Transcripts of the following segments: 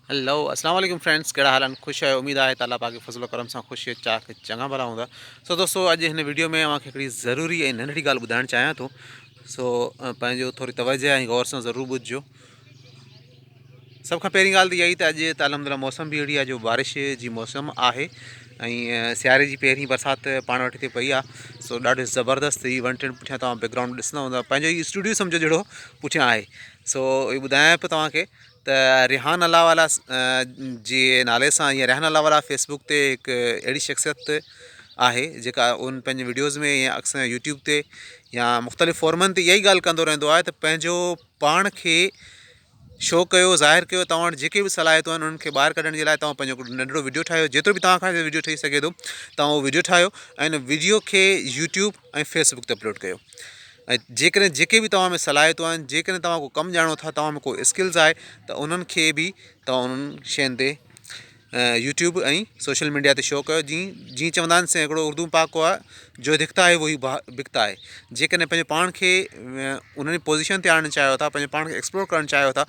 Hello अस्सलाम वालेकुम friends, कहिड़ा हाल आहिनि? ख़ुशि आहियो? उमेद आहे ताला पाक फज़लो करम सां ख़ुशी चाक चङा भला हूंदा। सो दोस्तों, अॼु हिन वीडियो में तव्हांखे हिकिड़ी ज़रूरी ऐं नंढड़ी ॻाल्हि ॿुधाइणु चाहियां थो। सो पंहिंजो थोरी तवजह ऐं गौर सां ज़रूरु ॿुधिजो। सभ खां पहिरीं ॻाल्हि त इहा ई त अॼु अलहमदिल्ला मौसम बि अहिड़ी आहे जो बारिश जी मौसम आहे ऐं सियारे जी पहिरीं बरसाति पाण वटि हिते पई आहे। सो ॾाढी ज़बरदस्त ही 110 पुठियां तव्हां बैकग्राउंड ॾिसंदा हूंदा, पंहिंजो ई स्टूडियो सम्झो जहिड़ो पुठियां आहे। सो इहो ॿुधायां पियो तव्हांखे त रिहान अलावाला जे नाले सां या रिहान अलावाला फेसबुक ते हिकु अहिड़ी शख़्सियत आहे जेका उन पंहिंजे वीडियोज़ में या अक्सर यूट्यूब ते या मुख़्तलिफ़ फॉर्मनि ते इहा ई ॻाल्हि कंदो रहंदो आहे त पंहिंजो पाण खे शो कयो, ज़ाहिर कयो। तव्हां वटि जेके बि सलाहियतूं आहिनि उन्हनि खे ॿाहिरि कढण जे लाइ तव्हां पंहिंजो नंढिड़ो वीडियो ठाहियो, जेतिरो बि तव्हां खां वीडियो ठही सघे थो तव्हां उहो वीडियो ठाहियो ऐं उन वीडियो खे यूट्यूब ऐं फेसबुक ते अपलोड कयो। ऐं जेकॾहिं जेके बि तव्हां में सलाहियतूं आहिनि, जेकॾहिं तव्हां को कमु ॼाणो था, तव्हां में को स्किल्स आहे त उन्हनि खे बि तव्हां उन्हनि शयुनि ते यूट्यूब ऐं सोशल मीडिया ते शो कयो। जीअं चवंदा आहिनि से हिकिड़ो उर्दू पहाको आहे, जो दिखता है वही बिकता है। जेकॾहिं पंहिंजे पाण खे उन पोज़ीशन ते आणणु चाहियो था, पंहिंजे पाण खे एक्सप्लोर करणु चाहियो था,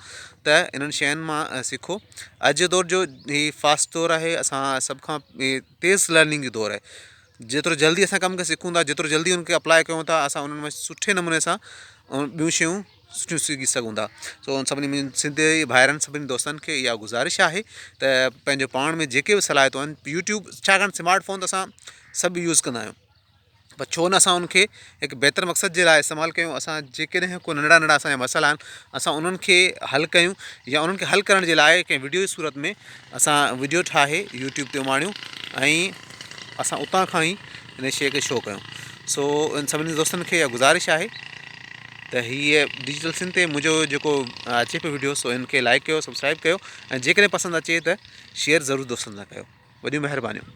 त इन्हनि शयुनि मां सिखो। अॼु जो दौर जो ही फास्ट दौरु आहे, असां सभ खां तेज़ लर्निंग जो दौरु आहे। जेतिरो जल्दी असां कम खे सिखूं था, जेतिरो जल्दी उनखे अप्लाई कयूं था, असां उन्हनि में सुठे नमूने सां ॿियूं शयूं सुठियूं सिखी सघूं था। सो उन सभिनी सिंधी भाइरनि सभिनी दोस्तनि खे इहा गुज़ारिश आहे त पंहिंजो पाण में जेके बि सलाहियतूं आहिनि, यूट्यूब छाकाणि स्मार्टफोन त असां सभु यूज़ कंदा आहियूं, पर छो न असां उनखे हिकु बहितर मक़सद जे लाइ इस्तेमालु कयूं। असां जेकॾहिं को नंढड़ा नंढड़ा असांजा मसइला आहिनि, असां उन्हनि खे हल कयूं या उन्हनि खे हल करण जे लाइ कंहिं वीडियो जी सूरत में असां वीडियो ठाहे यूट्यूब ते उमाणियूं ऐं असां उतां खां ई इन शइ खे शो कयूं। सो इन सभिनी दोस्तनि खे इहा गुज़ारिश आहे त हीअ डिजिटल सिंध ते मुंहिंजो जेको अचे पियो वीडियो, सो इनखे लाइक कयो, सब्सक्राइब कयो ऐं जेकॾहिं पसंदि अचे त शेयर ज़रूरु दोस्तनि सां कयो। वॾियूं महिरबानियूं।